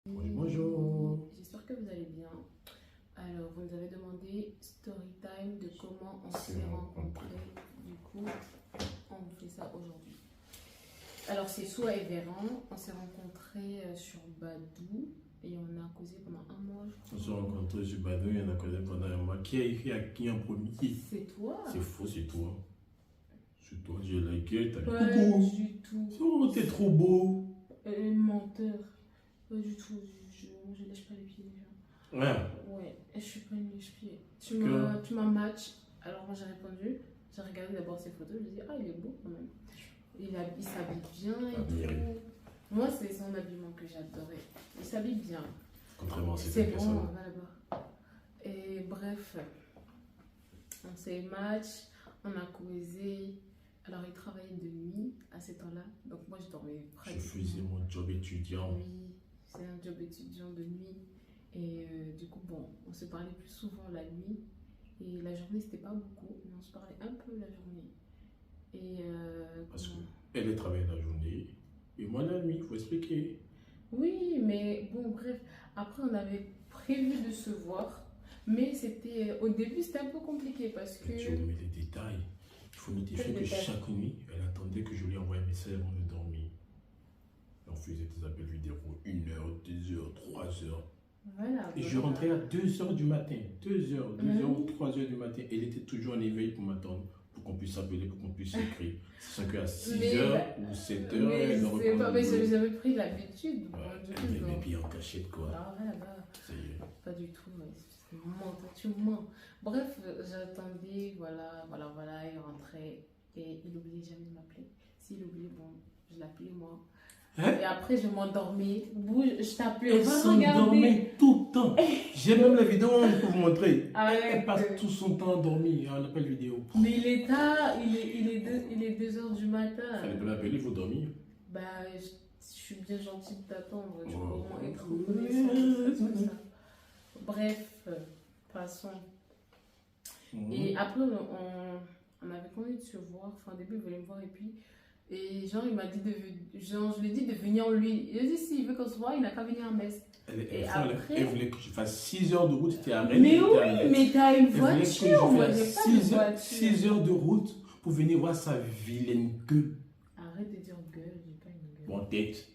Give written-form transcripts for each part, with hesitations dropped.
Oui, bonjour. J'espère que vous allez bien. Alors, vous nous avez demandé story time de comment on C'est s'est bon. rencontrés. Du coup, on vous fait ça aujourd'hui. Alors, c'est Soua et Véran. On s'est rencontrés sur Badoo et on a causé pendant un mois, je On se crois. rencontre sur Badoo, il y en a connu pendant un mois. Qui a écrit à qui en premier? C'est toi? C'est faux, c'est toi. C'est toi, j'ai liké, t'as Pas dit coucou. du tout. Oh, t'es trop beau. Menteur. Pas du tout. Je lèche pas les pieds déjà. Ouais. Ouais, je suis pas une lèche-pied. Tu m'as match. Alors, moi, j'ai répondu. J'ai regardé d'abord ses photos. Je me dis, ah, il est beau quand même. Il s'habille bien et Admiré. tout. Moi, c'est son habillement que j'adorais. Il s'habille bien. Contrairement à C'est cette bon, personne. on va là-bas. Et bref, on s'est match, on a causé. Alors, il travaillait de nuit à ces temps-là. Donc, moi, je dormais Je pratiquement. faisais mon job étudiant. Oui, c'est un job étudiant de nuit. Et du coup, bon, on se parlait plus souvent la nuit. Et la journée, c'était pas beaucoup, mais on se parlait un peu la journée. Et Parce comment- qu'elle est travaillée la journée et moi la nuit, il faut expliquer. Oui, mais bon, bref. Après, on avait prévu de se voir. Mais c'était au début, c'était un peu compliqué parce que. Tu remets les détails. Il faut notifier Quel que détail? chaque nuit, elle attendait que je lui envoie un message avant de dormir. Et on faisait des appels vidéo 1 heure, 2 heures, 3 heures. Voilà. Et je rentrais à 2 heures du matin. 2 heures, 2 heures ou 3 heures du matin. Elle était toujours en éveil pour m'attendre, pour qu'on puisse s'appeler, pour qu'on puisse s'écrire. C'est qu'à 6 Mais- heures ou 7 heures, Mais elle me c'est pas, mais reprend. j'avais pris l'habitude. Bon, du coup, Elle donc- aimait bien en cachette, quoi. Ah, voilà, bah, Ça y est. pas du tout. Ouais. C'est menteur, tu mens. Bref, j'attendais, voilà, il rentrait et il oubliait jamais de m'appeler. S'il oubliait, bon, je l'appelais moi. Hein? Et après, je m'endormais. Bouge, je t'appelais. Elle Va regarder. s'endormait tout le temps. J'ai même la vidéo pour vous montrer. Arrête. Elle passe tout son temps endormie. On appelle vidéo. Mais il est tard, il est 2 heures du matin. Fallait pas l'appeler, il faut dormir. Bah, je suis bien gentille de t'attendre. Tu peux Oh. vraiment être reconnaissante de ça. Bref, passons. Et après, on avait convenu de se voir. Enfin, au début, il voulait me voir. Et puis, genre, il m'a dit je lui ai dit de venir en lui. Il a dit, s'il veut qu'on se voit, il n'a qu'à venir à Metz. Elle après- elle voulait que je fasse 6 heures de route. C'était à Rennes. Mais j'étais oui, à Metz. mais t'as une Elle voulait que je voiture. Moi, j'ai fasse pas de 6 heures, voiture. 6 heures de route pour venir voir sa vilaine queue. Arrête de dire gueule, j'ai pas une gueule. Bon, tête.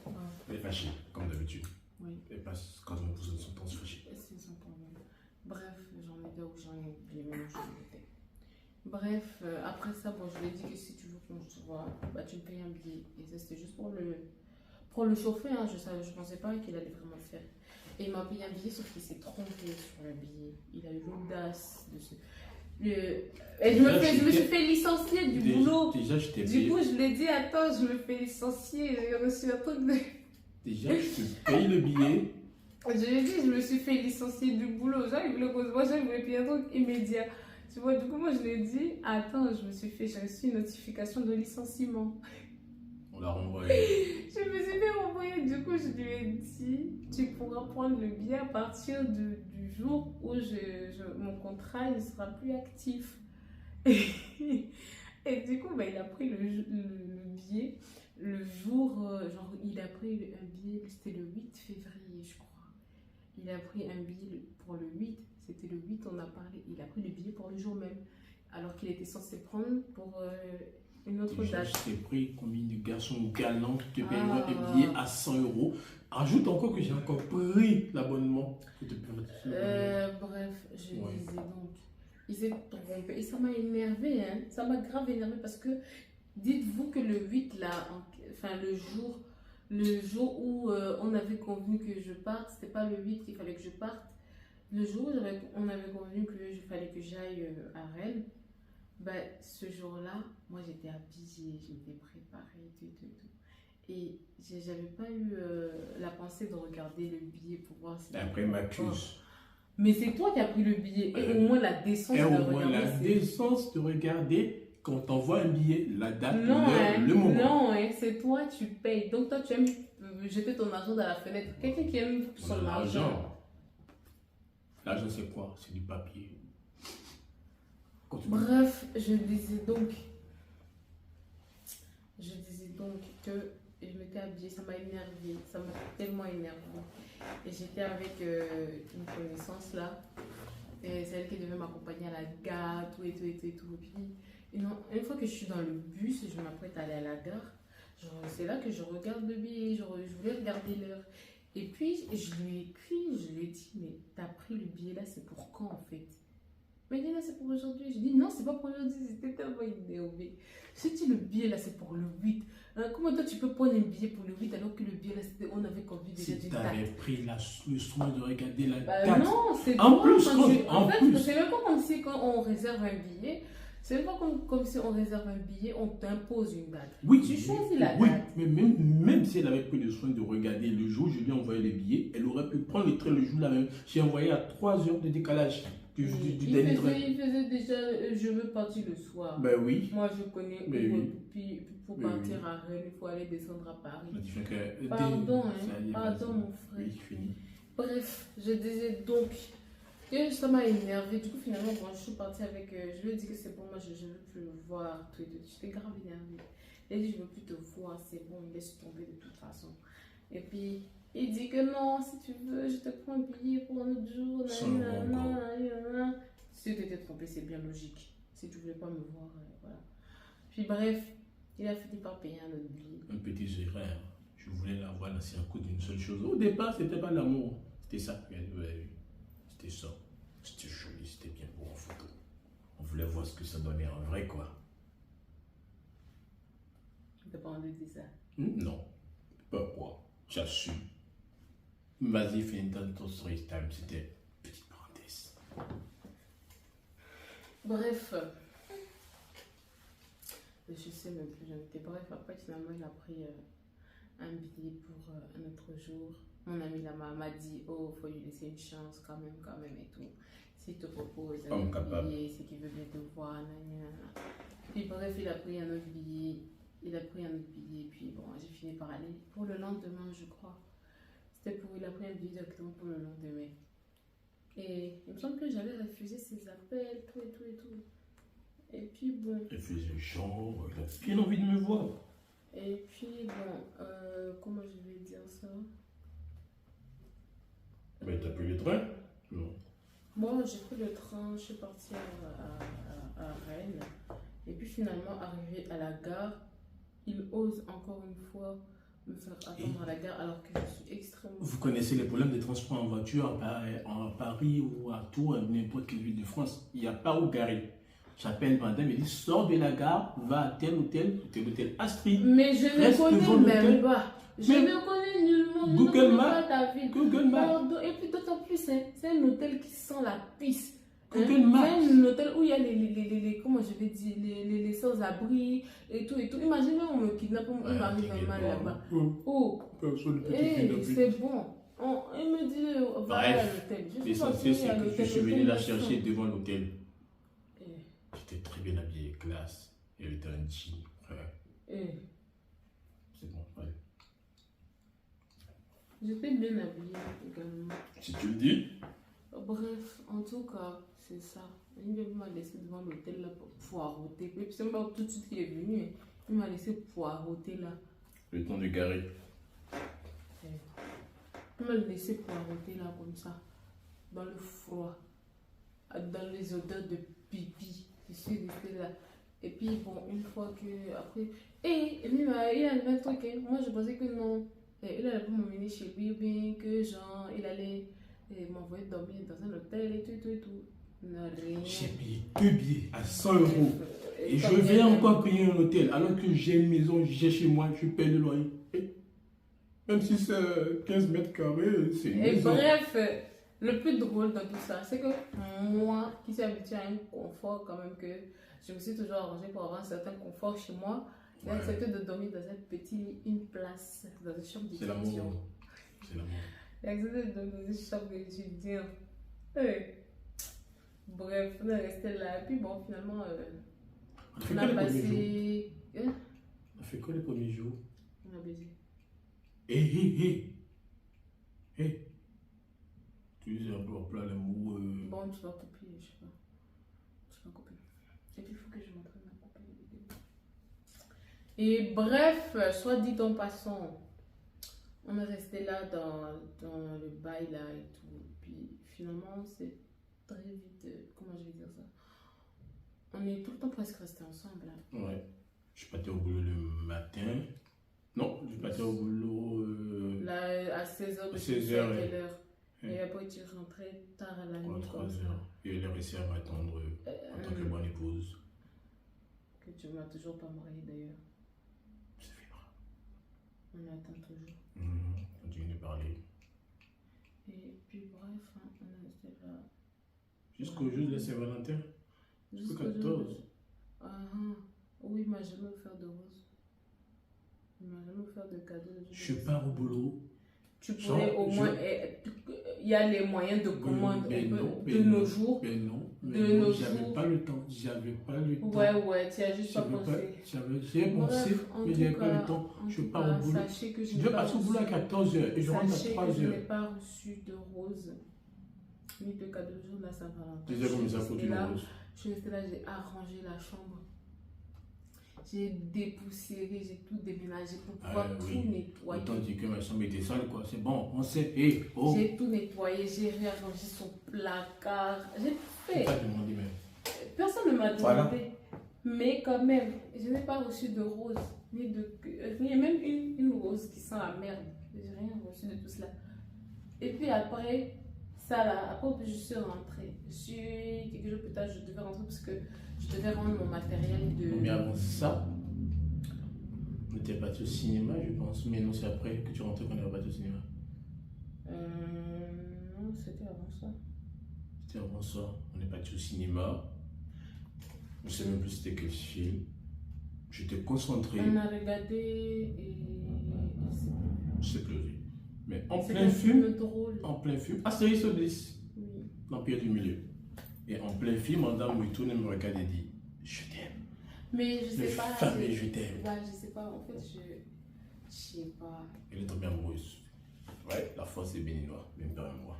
Ah, Elle est fâchée, comme d'habitude. oui. Elle passe quand on pousse son temps se fâcher. C'est son problème. Bref, j'en étais où j'en ai oublié même où j'en étais. Bref, après ça, bon, je lui ai dit que si tu veux qu'on se voit, bah, tu me payes un billet. Et ça, c'était juste pour le chauffer. Hein. Je pensais pas qu'il allait vraiment le faire. Et il m'a payé un billet, sauf qu'il s'est trompé sur le billet. Il a eu l'audace de se. Et je me suis fait licencier du boulot. Déjà, je t'ai Du payé. coup, je lui ai dit, attends, je me fais licencier. J'ai reçu un truc de. Déjà, je te paye le billet. Je lui ai dit, je me suis fait licencier du boulot. Genre, il voulait qu'on se voit, genre, il voulait payer un truc immédiat. Tu vois, du coup, moi, je lui ai dit, attends, j'ai reçu une notification de licenciement. On l'a renvoyé. Je me suis fait renvoyer. Du coup, je lui ai dit, tu pourras prendre le billet à partir du jour où mon contrat ne sera plus actif. Et du coup, bah, il a pris le billet le jour, genre, il a pris un billet, c'était le 8 février, je crois. Il a pris un billet pour le 8, c'était le 8, on a parlé. Il a pris le billet pour le jour même, alors qu'il était censé prendre pour une autre Déjà, date. je t'ai pris combien de garçons galants qui te payent Ah. un billet à 100 euros. Ajoute encore que j'ai encore pris l'abonnement. Bref, je Ouais. disais donc, il s'est trompé. Et ça m'a énervé, hein. Ça m'a grave énervé parce que dites-vous que le 8, là, enfin le jour où on avait convenu que je parte, c'était pas le 8 qu'il fallait que je parte. Le jour où on avait convenu qu'il fallait que j'aille à Rennes, bah, ce jour-là, moi j'étais habillée, j'étais préparée, tout. Et j'avais pas eu la pensée de regarder le billet pour voir si. Et après, il m'accuse. Mais c'est toi qui as pris le billet. Et au moins la décence Et de au regarder. moins la c'est- décence de regarder quand on t'envoie un billet, la date, Non, l'heure, hein, le moment. non, hein, c'est toi, tu payes. Donc toi, tu aimes jeter ton argent dans la fenêtre. Quelqu'un qui aime son argent. L'argent, c'est quoi? C'est du papier. Continue. Bref, je disais donc que je m'étais habillée, ça m'a énervée, ça m'a tellement énervée. Et j'étais avec une connaissance là, et c'est elle qui devait m'accompagner à la gare, tout et tout et tout et tout. Et puis, une fois que je suis dans le bus et je m'apprête à aller à la gare, c'est là que je regarde le billet, je voulais regarder l'heure. Et puis, je lui ai écrit, je lui ai dit, mais t'as pris le billet là, c'est pour quand en fait? Mais là, c'est pour aujourd'hui. Je dis, non, c'est pas pour aujourd'hui, c'était tellement énervé. Je dis, le billet là, c'est pour le 8. Hein, comment toi, tu peux prendre un billet pour le 8 alors que le billet là, on avait convenu déjà Si d'une tu date? avais pris le soin de regarder la Bah date. non, c'est En toi, plus, en fait, plus. c'est même pas comme si quand on réserve un billet, c'est même pas comme si on réserve un billet, on t'impose une date. Oui, Tu choisis la oui, date. mais même si elle avait pris le soin de regarder le jour où je lui ai envoyé les billets, elle aurait pu prendre le train le jour là même. J'ai envoyé à 3 heures de décalage du dernier train. Il faisait déjà, je veux partir le soir. Ben oui. Moi, je connais Mais où, oui. puis pour Mais partir oui. à Rennes, il faut aller descendre à Paris. Que, Pardon, hein, ça y est, pardon, vas-y. mon frère. Oui, fini. Bref, je disais donc que ça m'a énervé. Du coup, finalement, quand je suis partie avec. Je lui ai dit que c'est bon, moi, je ne veux plus le voir. Tout et tout. J'étais grave énervée. Il a dit, je ne veux plus te voir, c'est bon, laisse tomber de toute façon. Et puis, il dit que non, si tu veux, je te prends un billet pour un autre jour. Si tu t'étais trompé, c'est bien logique. Si tu ne voulais pas me voir, voilà. Puis, bref, il a fini par payer un autre billet. Un petit erreur. Je voulais la voir, c'est un coup d'une seule chose. Au départ, c'était pas l'amour. C'était ça. C'était ça. C'était joli, c'était bien beau en photo. On voulait voir ce que ça donnait en vrai, quoi. Tu n'as pas envie de dire ça? Non. Pourquoi? J'assume. Vas-y, finis ton story time. C'était une petite parenthèse. Bref. Je sais même plus, j'en étais. Bref, après, finalement, il a pris un billet pour un autre jour. Mon ami là m'a dit, oh, faut lui laisser une chance quand même, et tout. S'il te propose un autre billet, c'est qu'il veut bien te voir, nanana. Puis bref, il a pris un autre billet. Puis bon, j'ai fini par aller pour le lendemain, je crois. Il a pris un billet directement pour le lendemain. Et il me semble que j'avais refusé ses appels, tout et tout et tout. Et puis bon. Elle faisait genre, elle a bien envie de me voir. Et puis bon, comment je vais dire ça? Mais t'as pris le train? Non. Moi, j'ai pris le train, je suis partie à Rennes. Et puis finalement, arrivé à la gare, il ose encore une fois me faire attendre à la gare alors que je suis extrêmement... Vous connaissez les problèmes de transport en voiture à Paris ou à Tours, à n'importe quelle ville de France. Il n'y a pas où garer. J'appelle madame, elle dit sors de la gare, va à tel hôtel Astrid. Mais je ne connais même pas. Je ne connais nullement. Google Maps. Ta ville. Google Maps. Et puis d'autant plus, c'est un hôtel qui sent la pisse. Google Maps. C'est un hôtel où il y a les comment je vais dire, les sans-abri et tout et tout. Imaginez, on me kidnappe, on m'arrive un mal là-bas. Oh, c'est bon. Il me dit, va à l'hôtel. L'essentiel, c'est que je suis venu la chercher devant l'hôtel. J'étais très bien habillé, classe. Elle était un jean, frère. C'est bon, allez. J'étais bien habillée également. Si tu le dis. Bref, en tout cas, c'est ça. Il m'a laissé devant l'hôtel là pour poireauter. Et puis c'est même pas tout de suite qu'il est venu. Il m'a laissé poireauter là. Le temps de garer. Il m'a laissé poireauter là comme ça. Dans le froid. Dans les odeurs de pipi. Je suis restée là. Et puis bon, une fois que après. Et lui, il a un truc. Hein. Moi je pensais que non. Il allait pas m'emmener chez lui, bien que genre, il allait m'envoyer dormir dans un hôtel et tout. Non, rien. J'ai payé 2 billets à 100 €. Et je vais encore payer un hôtel alors que j'ai une maison, j'ai chez moi, je paye le loyer. Même si c'est 15 mètres carrés, c'est une maison. Bref, le plus drôle dans tout ça, c'est que moi, qui suis habituée à un confort quand même, que je me suis toujours arrangée pour avoir un certain confort chez moi, j'ai accepté de dormir dans une place, dans une chambre d'étudiant. C'est l'amour. C'est l'amour. J'ai accepté de dormir dans une chambre d'étudiant. Bref, on est resté là. Et puis bon, finalement, on a passé... On a fait quoi les premiers jours? On a baisé. Hé. Tu dis un peu en plein l'amour. Bon, tu vas couper, je sais pas. Tu vas couper. Et puis il faut que je m'entraîne à couper les vidéos. Et bref, soit dit en passant, on est resté là dans le bail là et tout. Puis finalement, c'est très vite, comment je vais dire ça? On est tout le temps presque restés ensemble. Là. Ouais. Je partais au boulot le matin. Non, je partais au boulot Là, à 16h, à 16h. à quelle heure? Ouais. Et après, tu rentrais tard à la nuit. 3 comme ça. heures. Et elle a réussi à m'attendre en tant que bonne épouse. Que tu m'as toujours pas marié d'ailleurs. Ça fait grave. On attend toujours. Continue de parler. Et puis bref, hein, on est resté là. Jusqu'au jour de la Saint-Valentin. Jusqu'au 14. Oui, il m'a jamais offert de rose. Il m'a jamais offert de cadeau. Je pars au boulot. Tu pourrais au moins. Il y a les moyens de commande de nos jours. Mais non, j'avais pas le temps. J'avais pas le temps. Ouais, tu as juste pas pensé. J'ai pensé, mais j'avais pas le temps. Je pars au boulot. Sachez que je dois partir au boulot à 14h et je rentre à 3h. Je n'ai pas reçu de rose ni de cadeau de jour de la Saint-Valentin. Tu sais combien ça coûte une rose? Je suis restée là, j'ai arrangé la chambre. J'ai dépoussiéré, j'ai tout déménagé pour pouvoir tout nettoyer. Autant dire que ma chambre était sale, quoi. C'est bon, on sait. Hey, oh. J'ai tout nettoyé, j'ai réarrangé son placard. J'ai tout fait. Pas demandé même. Personne ne m'a demandé. Voilà. Mais quand même, je n'ai pas reçu de rose. Ni de, il y a même une rose qui sent la merde. Je n'ai rien reçu de tout cela. Et puis après, ça là, après je suis rentrée. Quelques jours plus tard, je devais rentrer parce que je devais rendre mon matériel de... Mais avant ça, on était parti au cinéma, je pense. Mais non, c'est après que tu rentrais qu'on est parti au cinéma. Non, c'était avant ça. C'était avant ça. On est parti au cinéma. Je ne sais même plus c'était quel film. J'étais concentré. On a regardé et... Je sais plus. Mais en plein film. Drôle. En plein film. Astérix Obélix. Oui. L'Empire du Milieu. Et en plein film, madame me tourne et me regarde et dit je t'aime. Mais je sais pas. Je t'aime. Bah, je sais pas. En fait, je sais pas. Elle est tombée amoureuse. Ouais, la force est béninoise. Même père et moi.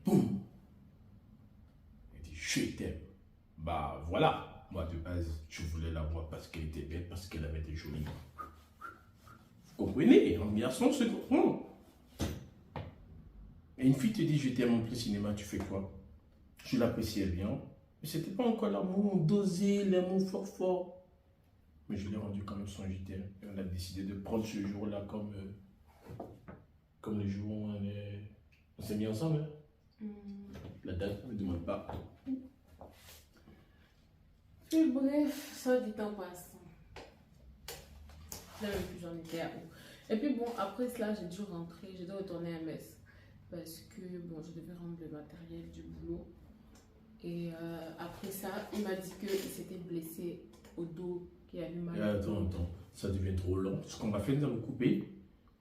Boum. Elle dit je t'aime. Bah voilà. Moi de base, je voulais la voir parce qu'elle était belle, parce qu'elle avait des jolies mains. Vous comprenez? Un garçon se comprend. Et une fille te dit je t'aime en plein cinéma, tu fais quoi? Je l'appréciais bien, mais c'était pas encore l'amour dosé, l'amour fort fort. Mais je l'ai rendu quand même son je t'aime. Et on a décidé de prendre ce jour-là comme le jour où on s'est mis ensemble. Hein? La date, ne me demande pas. Et bref, ça dit en passant. Là, même plus j'en étais à où. Et puis bon, après cela, j'ai dû rentrer, j'ai dû retourner à Metz. Parce que bon, je devais rendre le matériel du boulot. Et après ça, il m'a dit qu'il s'était blessé au dos, qu'il avait mal. Attends, ça devient trop long. Ce qu'on va faire, nous allons couper.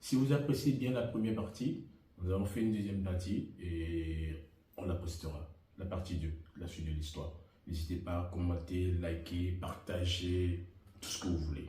Si vous appréciez bien la première partie, nous allons faire une deuxième partie et on la postera. La partie 2, la suite de l'histoire. N'hésitez pas à commenter, liker, partager, tout ce que vous voulez.